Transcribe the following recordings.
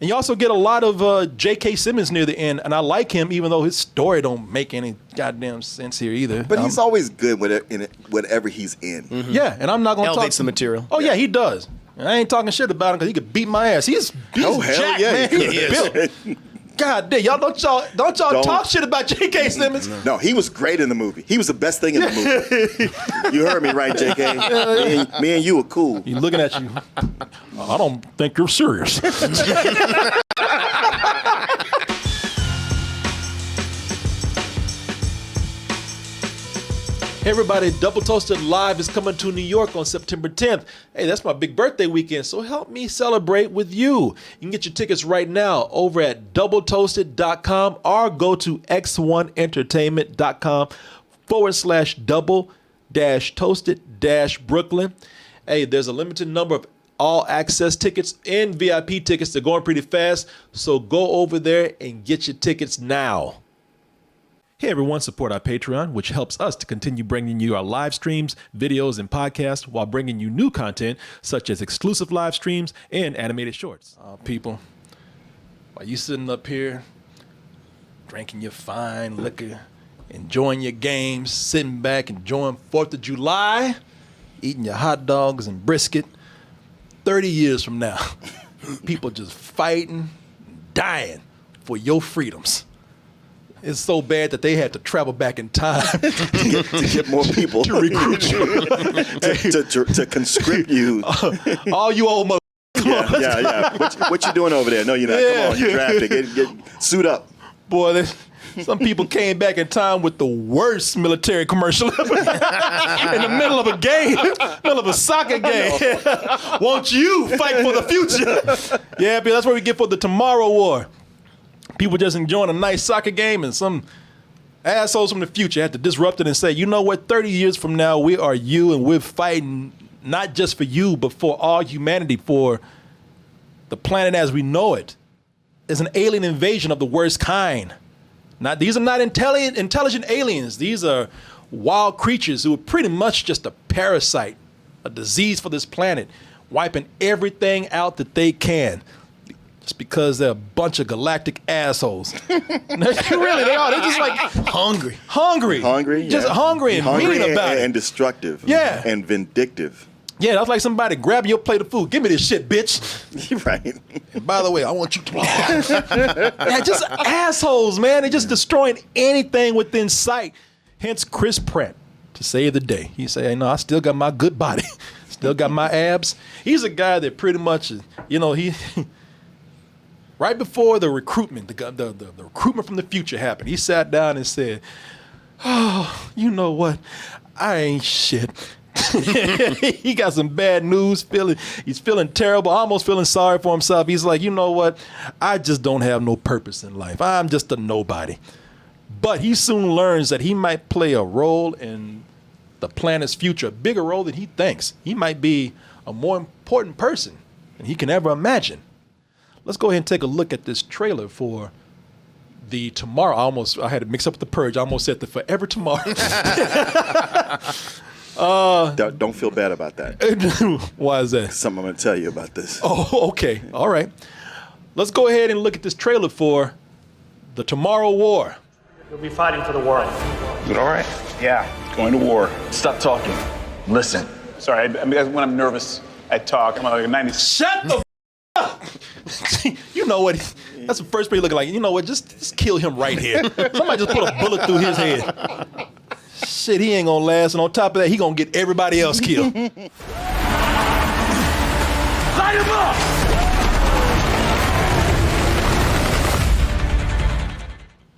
And you also get a lot of J.K. Simmons near the end, and I like him even though his story don't make any goddamn sense here either. But he's always good in whatever he's in. Mm-hmm. Yeah, and I'm not going to talk... Elevates the material. Oh, yeah, he does. And I ain't talking shit about him because he could beat my ass. He's jacked, man. He's built. God damn, y'all don't talk shit about J.K. Simmons. No, he was great in the movie. He was the best thing in the movie. You heard me right, J.K.? Me and you were cool. He's looking at you. I don't think you're serious. Hey everybody, Double Toasted Live is coming to New York on September 10th. Hey, that's my big birthday weekend, so help me celebrate with you. You can get your tickets right now over at doubletoasted.com or go to x1entertainment.com/double-toasted-Brooklyn. Hey, there's a limited number of all access tickets and VIP tickets. They're going pretty fast, so go over there and get your tickets now. Hey everyone, support our Patreon, which helps us to continue bringing you our live streams, videos, and podcasts while bringing you new content such as exclusive live streams and animated shorts. People, while you sitting up here drinking your fine liquor, enjoying your games, sitting back, enjoying 4th of July, eating your hot dogs and brisket, 30 years from now, people just fighting, dying for your freedoms. It's so bad that they had to travel back in time to get more people to recruit you, to conscript you. All you old motherfuckers. Yeah. What you doing over there? No, you're not. Come on, you drafted. Get suit up, boy. Some people came back in time with the worst military commercial in the middle of a game, middle of a soccer game. Won't you fight for the future? Yeah, but that's what we get for the Tomorrow War. People just enjoying a nice soccer game, and some assholes from the future had to disrupt it and say, you know what, 30 years from now, we are you, and we're fighting not just for you, but for all humanity, for the planet as we know it. It's an alien invasion of the worst kind. Now, these are not intelligent aliens. These are wild creatures who are pretty much just a parasite, a disease for this planet, wiping everything out that they can. Just because they're a bunch of galactic assholes. Really, they are. They're just like hungry. Just hungry and mean about it. And destructive. Yeah. And vindictive. Yeah, that's like somebody grabbing your plate of food. Give me this shit, bitch. You're right. And by the way, I want you to... Yeah, just assholes, man. They're just destroying anything within sight. Hence Chris Pratt to save the day. He said, hey, no, I still got my good body. Still got my abs. He's a guy that pretty much, he... Right before the recruitment, the recruitment from the future happened, he sat down and said, oh, you know what? I ain't shit. He got some bad news. He's feeling terrible, almost feeling sorry for himself. He's like, you know what? I just don't have no purpose in life. I'm just a nobody. But he soon learns that he might play a role in the planet's future, a bigger role than he thinks. He might be a more important person than he can ever imagine. Let's go ahead and take a look at this trailer for the Tomorrow. I had to mix up with the Purge. I almost said the Forever Tomorrow. Don't feel bad about that. Why is that? Something I'm going to tell you about this. Oh, okay. All right. Let's go ahead and look at this trailer for the Tomorrow War. You'll be fighting for the world. Is it all right? Yeah. Going to war. Stop talking. Listen. Sorry, when I'm nervous, I talk. I'm like a 90s. Shut the up! You know what? That's the first place looking like, you know what? Just kill him right here. Somebody just put a bullet through his head. Shit, he ain't gonna last. And on top of that, he gonna get everybody else killed. Light him up!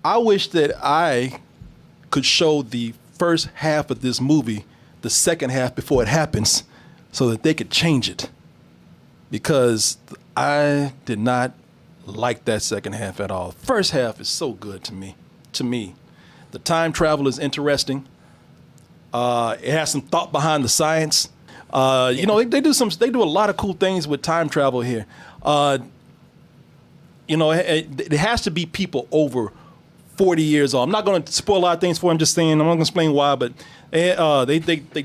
I wish that I could show the first half of this movie, the second half before it happens, so that they could change it. Because I did not like that second half at all. First half is so good to me. The time travel is interesting. It has some thought behind the science. They do a lot of cool things with time travel here. It has to be people over 40 years old. I'm not going to spoil a lot of things for him. Just saying, I'm not going to explain why, but they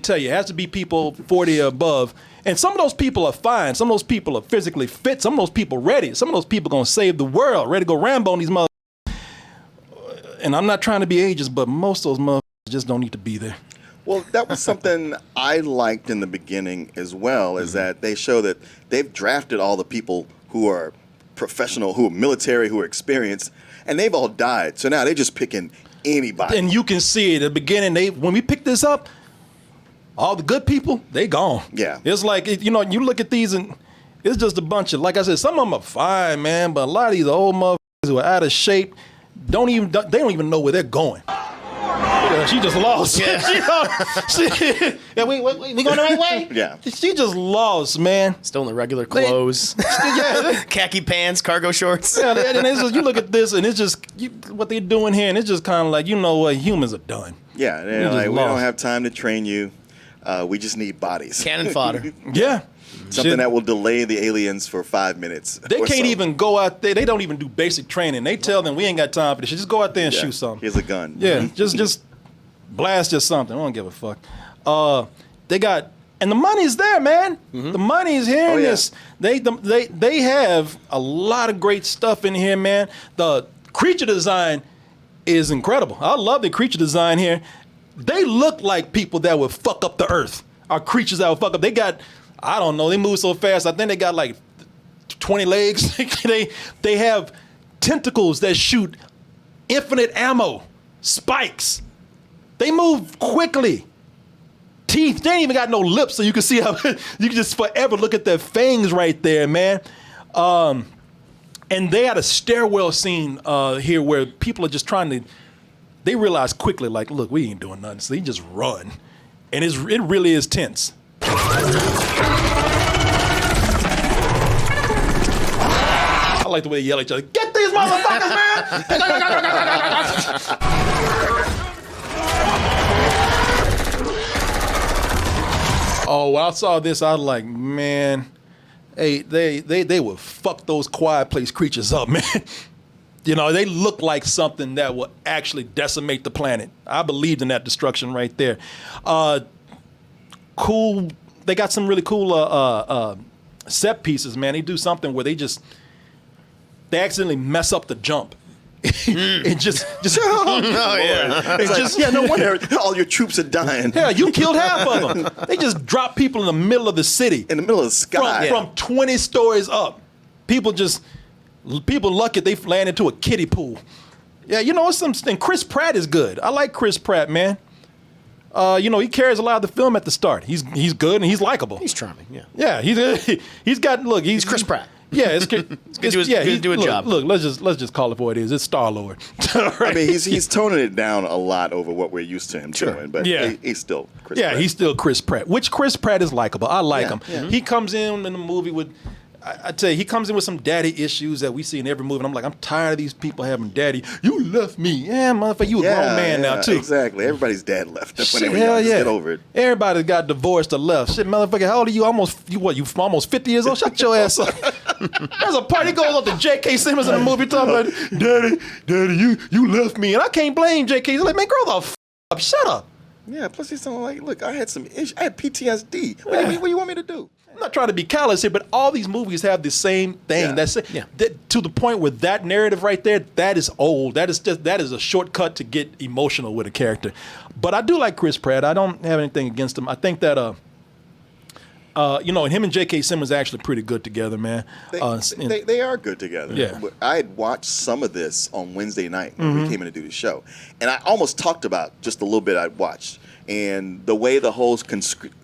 tell you it has to be people 40 or above. And some of those people are fine. Some of those people are physically fit. Some of those people ready. Some of those people going to save the world, ready to go Rambo on these motherfuckers. And I'm not trying to be ageist, but most of those motherfuckers just don't need to be there. Well, that was something I liked in the beginning as well, is that they show that they've drafted all the people who are professional, who are military, who are experienced, and they've all died. So now they're just picking anybody. And you can see it at the beginning. When we picked this up, all the good people, they gone. Yeah. It's like, you look at these and it's just a bunch of, like I said, some of them are fine, man, but a lot of these old motherfuckers who are out of shape, they don't even know where they're going. Yeah, she just lost. Yeah. Yeah, we going the right way? Yeah. She just lost, man. Still in the regular clothes. Yeah. Khaki pants, cargo shorts. Yeah, and it's just, you look at this and it's just what they're doing here, and it's just kind of like, what, humans are done. Yeah, they're just like, we lost. don't have time to train you. We just need bodies. Cannon fodder. Yeah. Something Shit. that will delay the aliens for 5 minutes. They or can't so. even go out there. They don't even do basic training. They tell them we ain't got time for this shit. Just go out there and Yeah, shoot something. Here's a gun. Yeah, just blast just something. I don't give a fuck. They got, and the money's there, man. The money's here in yeah. this. They have a lot of great stuff in here, man. The creature design is incredible. I love the creature design here. They look like people that would fuck up the earth. Or creatures that would fuck up. They got, I don't know, they move so fast. I think they got like 20 legs. they have tentacles that shoot infinite ammo, spikes. They move quickly. Teeth, they ain't even got no lips, so you can see how you can just forever look at their fangs right there, man. And they had a stairwell scene here where people are just trying to, they realize quickly, like, look, we ain't doing nothing, so they just run. And it really is tense. I like the way they yell at each other. Get these motherfuckers, man! Oh, when I saw this, I was like, man, hey, they would fuck those quiet place creatures up, man. They look like something that will actually decimate the planet. I believed in that destruction right there. Cool. They got some really cool set pieces, man. They do something where they accidentally mess up the jump. And just Oh, yeah. It's like, no wonder all your troops are dying. Yeah, you killed half of them. They just drop people in the middle of the city. In the middle of the sky. From 20 stories up. People lucky they land into a kiddie pool. Yeah, it's something. Chris Pratt is good. I like Chris Pratt, man. He carries a lot of the film at the start. He's good and he's likable. He's charming, yeah. Yeah, he's Chris Pratt. Yeah, it's good. Good to do a job. Look, let's just call it what it is. It's Star-Lord. I mean, he's toning it down a lot over what we're used to him doing, but Yeah. he's still Chris Pratt. He's still Chris Pratt, which Chris Pratt is likable. I like him. Yeah. He comes in the movie with, I tell you, he comes in with some daddy issues that we see in every movie. And I'm like, I'm tired of these people having daddy. You left me. Yeah, motherfucker, you a grown man now, too. Exactly. Everybody's dad left. When Shit, they were hell young. Just yeah. get over it. Everybody got divorced or left. Shit, motherfucker, how old are you? You almost 50 years old? Shut your ass up. There's a part, he goes up to J.K. Simmons in the movie talking about, Daddy, you left me. And I can't blame J.K. He's like, man, grow the f*** up. Shut up. Yeah, plus he's something like, look, I had some issues. I had PTSD. What do you want me to do? I'm not trying to be callous here, but all these movies have the same thing. Yeah. That, to the point where that narrative right there, that is old. That is a shortcut to get emotional with a character. But I do like Chris Pratt. I don't have anything against him. I think that him and J.K. Simmons are actually pretty good together, man. They are good together. Yeah. I had watched some of this on Wednesday night when we came in to do the show. And I almost talked about just a little bit I'd watched. And the way the whole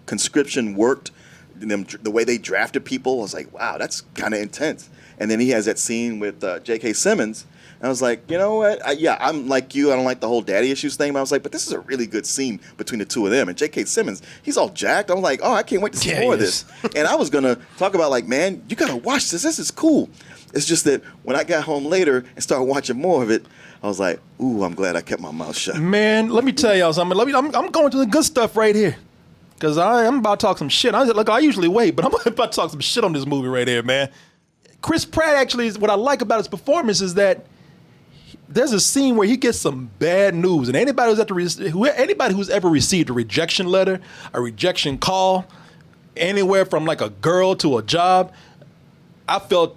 conscription worked, the way they drafted people, I was like, wow, that's kind of intense. And then he has that scene with J.K. Simmons. And I was like, you know what? I'm like you. I don't like the whole daddy issues thing. But I was like, but this is a really good scene between the two of them. And J.K. Simmons, he's all jacked. I'm like, oh, I can't wait to see more of this. And I was going to talk about like, man, you got to watch this. This is cool. It's just that when I got home later and started watching more of it, I was like, ooh, I'm glad I kept my mouth shut. Man, let me tell y'all something. I'm going to the good stuff right here. Because I'm about to talk some shit. I usually wait, but I'm about to talk some shit on this movie right here, man. Chris Pratt actually, what I like about his performance is that there's a scene where he gets some bad news, and anybody who's ever received a rejection letter, a rejection call, anywhere from like a girl to a job, I felt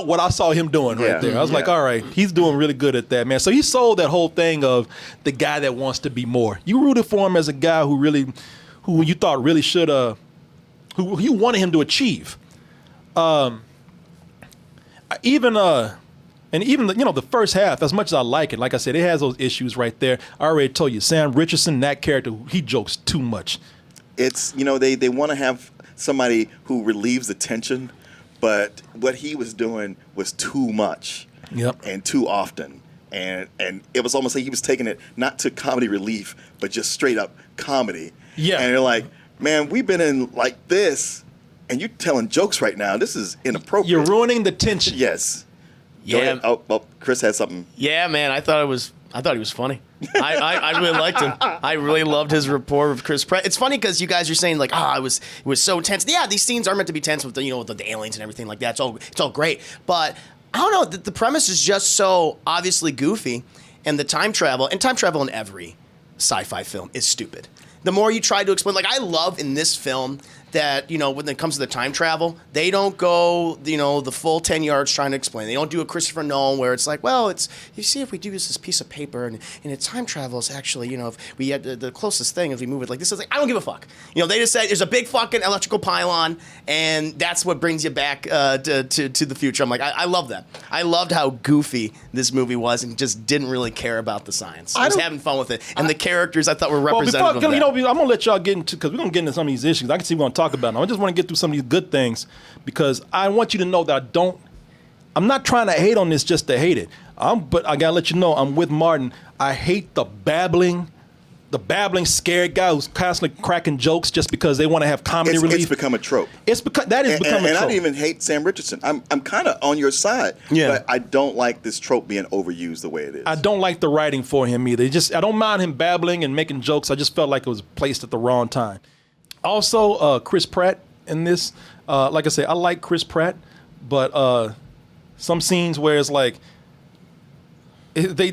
what I saw him doing right there. I was like, all right, he's doing really good at that, man. So he sold that whole thing of the guy that wants to be more. You rooted for him as a guy who you thought really should, who you wanted him to achieve. Even the first half, as much as I like it, like I said, it has those issues right there. I already told you, Sam Richardson, that character, he jokes too much. It's, they want to have somebody who relieves the tension, but what he was doing was too much and too often. And it was almost like he was taking it not to comedy relief, but just straight up comedy. Yeah. And you're like, man, we've been in like this, and you're telling jokes right now. This is inappropriate. You're ruining the tension. Yes. Yeah. Oh, Chris had something. Yeah, man. I thought he was funny. I really liked him. I really loved his rapport with Chris Pratt. It's funny because you guys are saying like, it was so tense. Yeah, these scenes are meant to be tense with the aliens and everything like that. It's all great. But I don't know. The premise is just so obviously goofy, and the time travel in every sci-fi film is stupid. The more you try to explain, like I love in this film that, when it comes to the time travel, they don't go, the full 10 yards trying to explain. They don't do a Christopher Nolan where it's like, well, you see if we do this piece of paper and it time travels actually, if we had the closest thing, if we move it like this, it's like, I don't give a fuck. They just said there's a big fucking electrical pylon and that's what brings you back to the future. I'm like, I love that. I loved how goofy this movie was and just didn't really care about the science. I was having fun with it. And the characters I thought were representative of that. I'm going to let y'all get into, because we're going to get into some of these issues. I can see we're going to talk about them. I just want to get through some of these good things because I want you to know that I'm not trying to hate on this just to hate it. But I got to let you know, I'm with Martin. I hate the babbling scared guy who's constantly cracking jokes just because they want to have comedy relief. It's become a trope. Become a trope. And I didn't even hate Sam Richardson. I'm kind of on your side. Yeah. But I don't like this trope being overused the way it is. I don't like the writing for him either. I don't mind him babbling and making jokes. I just felt like it was placed at the wrong time. Also, Chris Pratt in this. Like I say, I like Chris Pratt, but some scenes where it's like they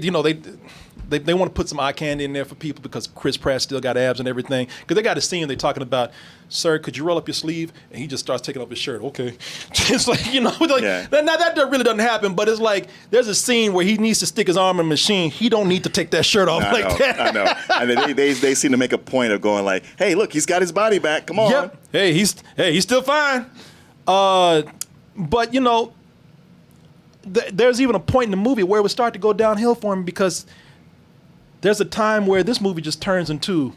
want to put some eye candy in there for people because Chris Pratt still got abs and everything. Because they got a scene they're talking about, sir, could you roll up your sleeve? And he just starts taking off his shirt. Okay. It's like, that really doesn't happen. But it's like there's a scene where he needs to stick his arm in a machine. He don't need to take that shirt off that. I know. And they seem to make a point of going like, hey, look, he's got his body back. Come on. Yep. Hey, he's still fine. But, there's even a point in the movie where it would start to go downhill for him because there's a time where this movie just turns into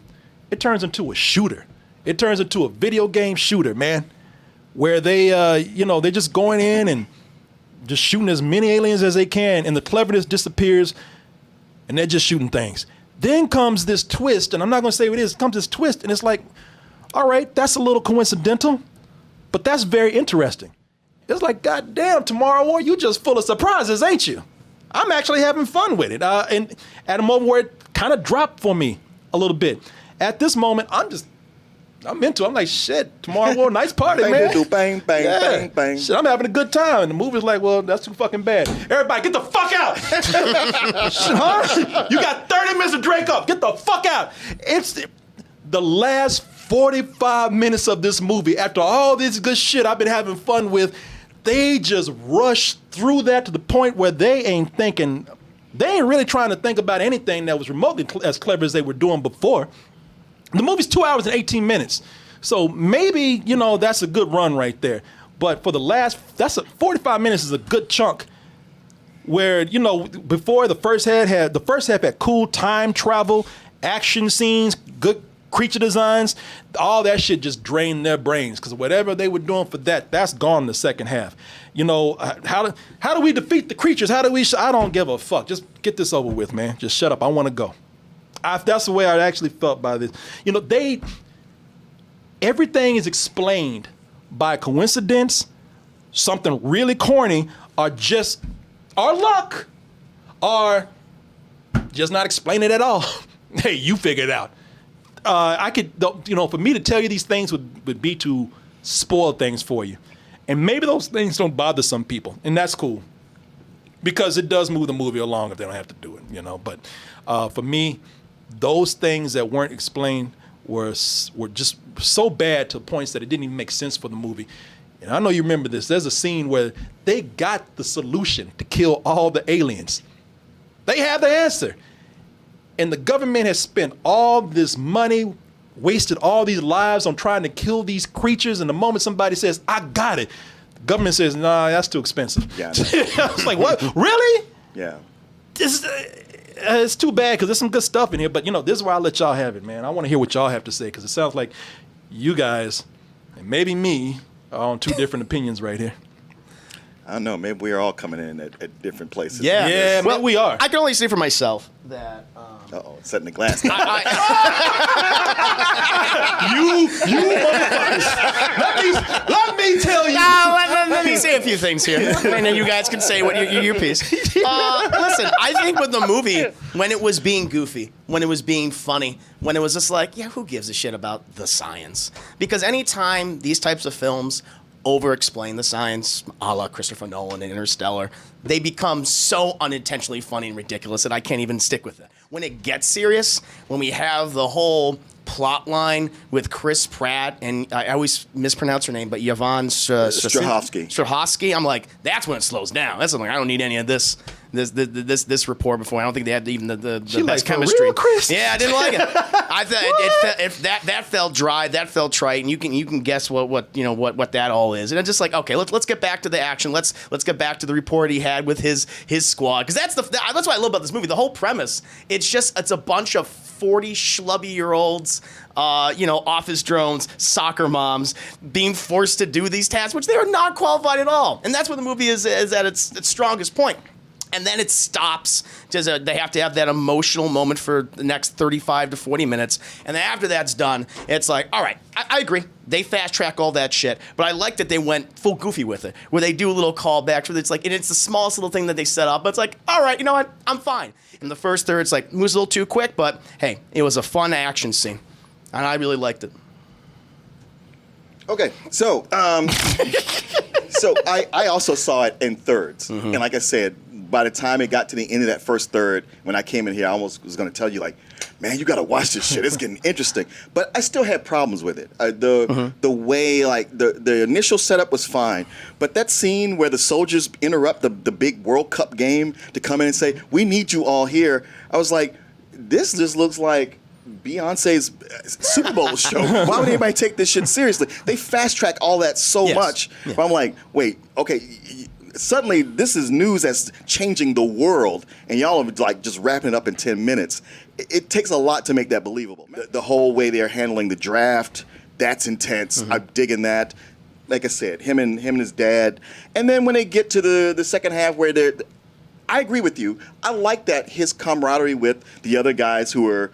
a shooter. It turns into a video game shooter, man, where they're just going in and just shooting as many aliens as they can, and the cleverness disappears, and they're just shooting things. Then comes this twist, and I'm not going to say what it is. Comes this twist, and it's like, all right, that's a little coincidental, but that's very interesting. It's like, goddamn, Tomorrow War, you just full of surprises, ain't you? I'm actually having fun with it. And at a moment where it kind of dropped for me a little bit. At this moment, I'm into it. I'm like, shit, Tomorrow War, nice party, man. Bang, bang, yeah. bang, bang. Shit, I'm having a good time. And the movie's like, well, that's too fucking bad. Everybody, get the fuck out. Huh? You got 30 minutes to drink up. Get the fuck out. It's the last 45 minutes of this movie, after all this good shit I've been having fun with, they just rush through that to the point where they ain't really trying to think about anything that was remotely as clever as they were doing before. The movie's 2 hours and 18 minutes. So maybe, that's a good run right there. But for 45 minutes is a good chunk where, before the first half had cool time travel, action scenes, good creature designs, all that shit just drained their brains because whatever they were doing for that's gone in the second half. How do we defeat the creatures? I don't give a fuck. Just get this over with, man. Just shut up. I want to go. That's the way I actually felt by this. Everything is explained by coincidence, something really corny, or just our luck, or just not explain it at all. Hey, you figure it out. For me to tell you these things would be to spoil things for you. And maybe those things don't bother some people, and that's cool. because it does move the movie along if they don't have to do it, But for me, those things that weren't explained were just so bad to points that it didn't even make sense for the movie. And I know you remember this. There's a scene where they got the solution to kill all the aliens. They have the answer. And the government has spent all this money, wasted all these lives on trying to kill these creatures. And the moment somebody says, I got it, the government says, nah, that's too expensive. Yeah. I was like, what? Really? Yeah. It's too bad because there's some good stuff in here. But, this is where I let y'all have it, man. I want to hear what y'all have to say because it sounds like you guys, and maybe me, are on two different opinions right here. I don't know. Maybe we're all coming in at different places. Yeah, well, we are. I can only say for myself that. Uh-oh, setting the glass. You motherfuckers. Let me tell you. Let me say a few things here, and then you guys can say what your piece. Listen, I think with the movie, when it was being goofy, when it was being funny, when it was just like, yeah, who gives a shit about the science? Because anytime these types of films over-explain the science, a la Christopher Nolan and Interstellar, they become so unintentionally funny and ridiculous that I can't even stick with it. When it gets serious, when we have the whole plot line with Chris Pratt, and I always mispronounce her name, but Yvonne Strahovski, I'm like, that's when it slows down. That's like, I don't need any of this rapport before. I don't think they had even the best like, chemistry. real, Chris? Yeah, I didn't like it. I thought that felt dry, that felt trite, and you can guess what that all is. And I'm just like, okay, let's get back to the action. Let's get back to the report he had with his squad, because that's what I love about this movie. The whole premise, it's a bunch of 40 schlubby-year-olds, office drones, soccer moms, being forced to do these tasks, which they are not qualified at all. And that's where the movie is at its strongest point. And then it stops. They have to have that emotional moment for the next 35 to 40 minutes. And then after that's done, it's like, all right, I agree. They fast track all that shit. But I like that they went full goofy with it, where they do a little callback. Where it's like, and it's the smallest little thing that they set up. But it's like, all right, you know what? I'm fine. In the first third, it's like, moves a little too quick. But hey, it was a fun action scene. And I really liked it. Okay, so I also saw it in thirds. Mm-hmm. And like I said, by the time it got to the end of that first third, when I came in here, I almost was going to tell you, like, man, you got to watch this shit. It's getting interesting. But I still had problems with it. The way, like, the initial setup was fine. But that scene where the soldiers interrupt the big World Cup game to come in and say, we need you all here, I was like, this just looks like Beyonce's Super Bowl show. Why would anybody take this shit seriously? They fast track all that so much. Yeah. But I'm like, wait, okay, suddenly this is news that's changing the world, and y'all are like just wrapping it up in 10 minutes. It takes a lot to make that believable. The whole way they're handling the draft, that's intense. Mm-hmm. I'm digging that. Like I said, him and his dad. And then when they get to the second half where I agree with you. I like that his camaraderie with the other guys who are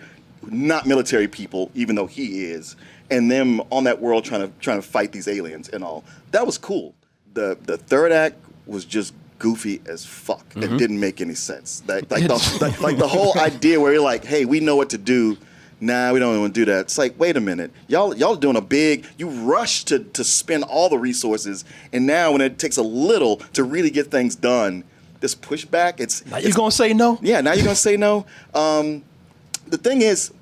not military people, even though he is, and them on that world trying to fight these aliens and all. That was cool. The third act was just goofy as fuck. Mm-hmm. It didn't make any sense. Like the whole idea where you're like, hey, we know what to do. Nah, we don't want to do that. It's like, wait a minute. Y'all doing you rush to spend all the resources, and now when it takes a little to really get things done, this pushback, Now you're going to say no? Yeah, now you're going to say no. The thing is,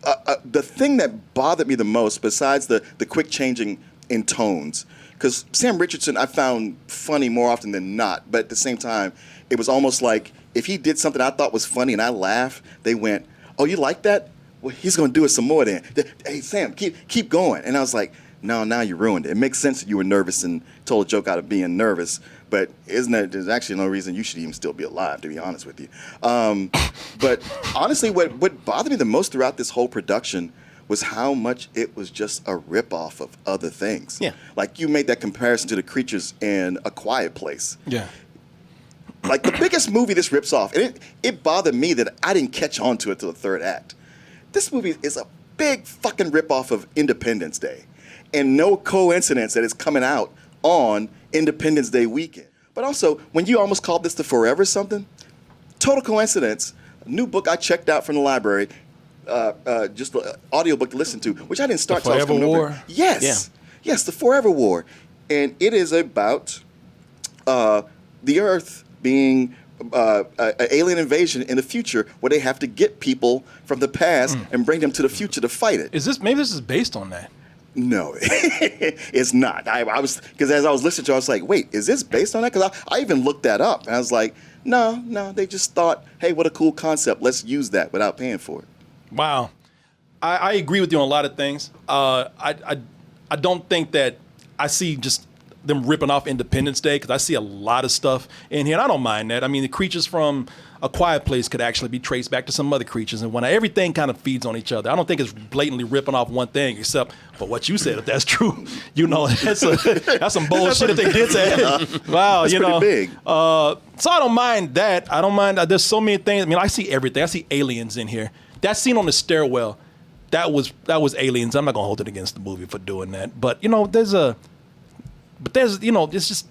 the thing that bothered me the most, besides the quick changing in tones, because Sam Richardson I found funny more often than not, but at the same time, it was almost like if he did something I thought was funny and I laughed, they went, oh, you like that? Well, he's going to do it some more then. Hey, Sam, keep going. And I was like, no, now you ruined it. It makes sense that you were nervous and told a joke out of being nervous, but there's actually no reason you should even still be alive, to be honest with you. But honestly, what bothered me the most throughout this whole production was how much it was just a ripoff of other things. Yeah. Like you made that comparison to the creatures in A Quiet Place. Yeah. Like the biggest movie this rips off, and it bothered me that I didn't catch on to it till the third act. This movie is a big fucking ripoff of Independence Day. And no coincidence that it's coming out on Independence Day weekend. But also, when you almost called this the Forever something, total coincidence, a new book I checked out from the library, just an audiobook to listen to, which I didn't start till I was coming over. Yes. Yeah. Yes, the Forever War. And it is about the Earth being an alien invasion in the future where they have to get people from the past and bring them to the future to fight it. Maybe this is based on that? No, it's not. I was, because as I was listening to it, I was like, wait, is this based on that? Because I even looked that up, and I was like, no, they just thought, hey, what a cool concept. Let's use that without paying for it. Wow. I agree with you on a lot of things. I don't think that I see just them ripping off Independence Day, because I see a lot of stuff in here, and I don't mind that. I mean, the creatures from A Quiet Place could actually be traced back to some other creatures, and when everything kind of feeds on each other. I don't think it's blatantly ripping off one thing, except for what you said. If that's true, that's some bullshit if they did say. Wow, That's pretty big. So I don't mind that. I don't mind. There's so many things. I mean, I see everything. I see aliens in here. That scene on the stairwell, that was aliens. I'm not gonna hold it against the movie for doing that. But it's just,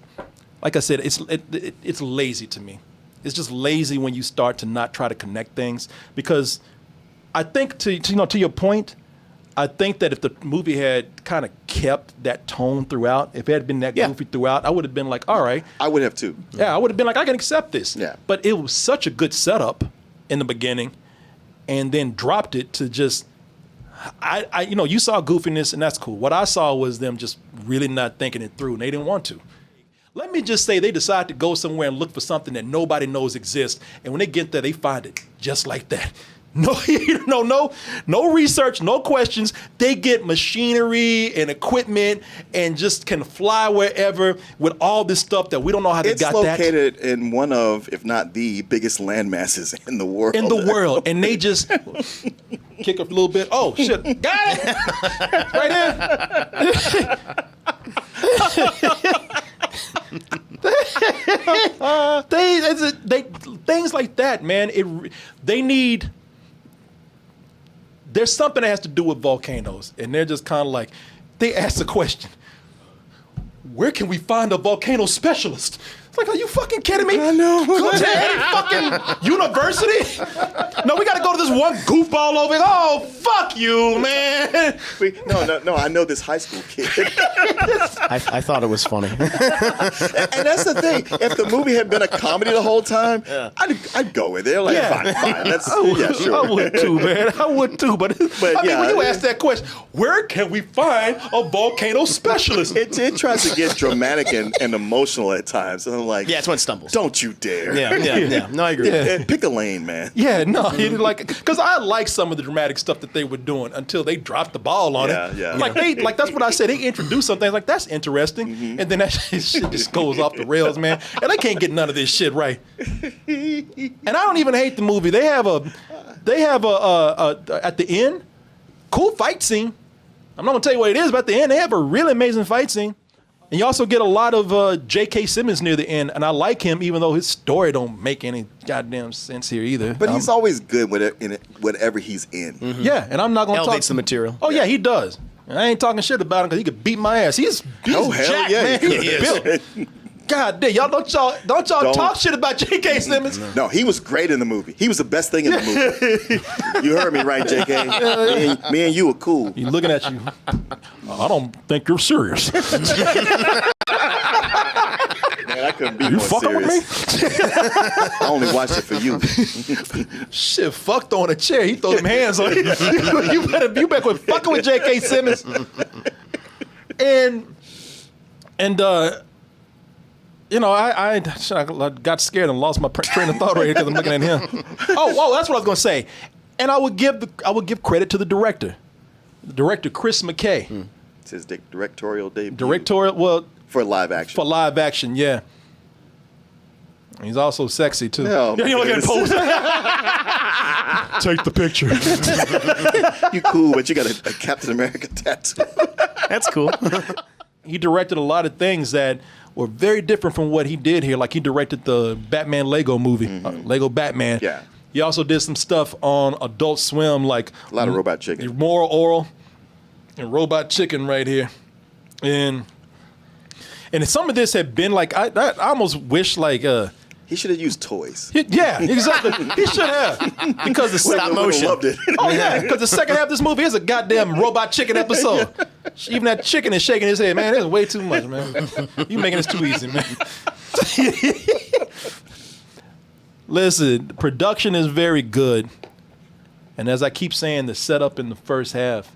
like I said, it's lazy to me. It's just lazy when you start to not try to connect things, because I think to your point, I think that if the movie had kind of kept that tone throughout, if it had been that goofy throughout, I would have been like, all right. I would have too. Yeah, I would have been like, I can accept this. Yeah. But it was such a good setup in the beginning, and then dropped it to just, you saw goofiness, and that's cool. What I saw was them just really not thinking it through, and they didn't want to. Let me just say they decide to go somewhere and look for something that nobody knows exists, and when they get there, they find it just like that. No research, no questions. They get machinery and equipment and just can fly wherever with all this stuff that we don't know how they got that. It's located in one of, if not the biggest land masses in the world. And they just kick up a little bit. Oh shit! Got it right there. They things like that, man. They need. There's something that has to do with volcanoes, and they're just kind of like, they ask the question, where can we find a volcano specialist? It's like, are you fucking kidding me? I know. Go to any fucking university? No, we got to go to this one goofball over here. Oh, fuck you, man. No, I know this high school kid. I thought it was funny. And that's the thing. If the movie had been a comedy the whole time, I'd go with it. Like, fine. Sure. I would too, man. I would too. But when you ask that question, where can we find a volcano specialist? It tries to get dramatic and emotional at times. And I'm like, it's when it stumbles. Don't you dare. Yeah. No, I agree. Yeah. Pick a lane, man. Yeah, no, because I like some of the dramatic stuff that they were doing until they dropped the ball on it. Yeah. Like that's what I said. They introduced something like that's interesting, and then that shit just goes off the rails, man. And they can't get none of this shit right. And I don't even hate the movie. They have a at the end, cool fight scene. I'm not gonna tell you what it is, but at the end they have a really amazing fight scene. And you also get a lot of J.K. Simmons near the end, and I like him, even though his story don't make any goddamn sense here either. But he's always good in whatever he's in. Mm-hmm. Yeah, and I'm not going to talk. Elevates the material. Oh yeah, he does. And I ain't talking shit about him because he could beat my ass. He's jacked, man. He's built. God damn, don't y'all talk shit about J.K. Simmons. No, he was great in the movie. He was the best thing in the movie. You heard me right, J.K. Me and you were cool. He's looking at you. I don't think you're serious. Man, I couldn't be You more fucking serious. with me? I only watched it for you. Shit, fuck throwing a chair. He throw them hands on you. You better quit fucking with J.K. Simmons. I got scared and lost my train of thought right here because I'm looking at him. Oh, that's what I was gonna say. And I would give credit to the director, Chris McKay. It's his directorial debut. For live action. Yeah. He's also sexy too. Oh, you look at pose. Take the picture. You cool, but you got a Captain America tattoo. That's cool. He directed a lot of things that were very different from what he did here. Like he directed the Batman Lego movie, Lego Batman. Yeah. He also did some stuff on Adult Swim, like A lot of Robot Chicken. Moral Oral and Robot Chicken right here. And some of this had been like, I almost wish like... He should have used toys. Yeah, exactly. He should have. Because the Stop motion. Loved it. Oh yeah, because the second half of this movie is a goddamn Robot Chicken episode. Even that chicken is shaking his head, man. This is way too much, man. You making this too easy, man. Listen, production is very good. And as I keep saying, the setup in the first half,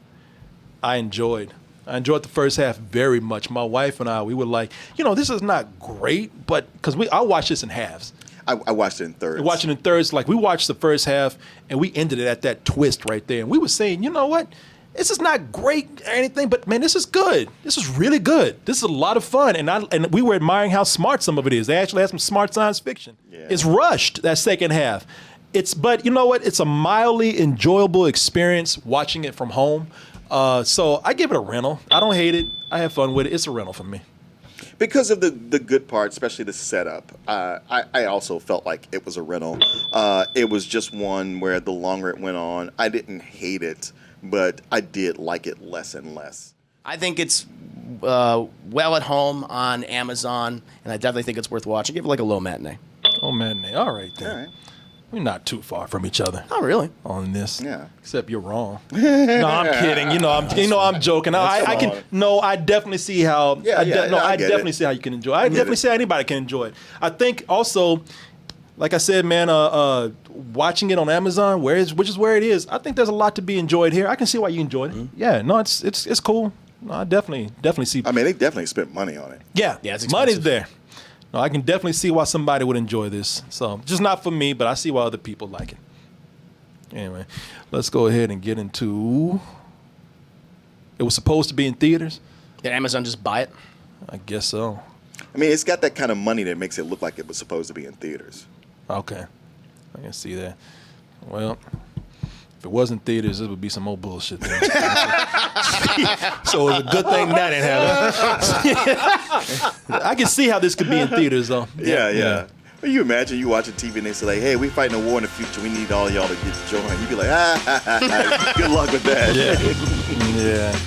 I enjoyed the first half very much. My wife and I, we were like, this is not great, but because I watched this in halves. I watched it in thirds. We watched it in thirds. Like, we watched the first half, and we ended it at that twist right there. And we were saying, you know what? This is not great or anything, but, man, this is good. This is really good. This is a lot of fun. And we were admiring how smart some of it is. They actually had some smart science fiction. Yeah. It's rushed, that second half. But you know what? It's a mildly enjoyable experience watching it from home. So I give it a rental. I don't hate it. I have fun with it. It's a rental for me. Because of the good part, especially the setup, I also felt like it was a rental. It was just one where the longer it went on, I didn't hate it, but I did like it less and less. I think it's well at home on Amazon, and I definitely think it's worth watching. Give it like a low matinee. Oh, matinee. All right, then. All right. We're not too far from each other. Oh, really? On this. Yeah. Except you're wrong. No, I'm kidding. I'm joking. I can. No, I definitely see how. I definitely see how you can enjoy it. I definitely see how anybody can enjoy it. I think also, like I said, man, watching it on Amazon, which is where it is. I think there's a lot to be enjoyed here. I can see why you enjoyed it. Mm-hmm. Yeah. No, it's cool. No, I definitely see. I mean, they definitely spent money on it. Yeah. Yeah. It's expensive. Money's there. No, I can definitely see why somebody would enjoy this. So, just not for me, but I see why other people like it. Anyway, let's go ahead and get into. It was supposed to be in theaters. Did Amazon just buy it? I guess so. I mean, it's got that kind of money that makes it look like it was supposed to be in theaters. Okay. I can see that. Well, if it wasn't theaters, it would be some more bullshit there. So it was a good thing that didn't happen. I can see how this could be in theaters, though. Yeah. Well, you imagine you watching TV and they say, like, hey, we fighting a war in the future. We need all y'all to get joined. You'd be like, good luck with that. Yeah.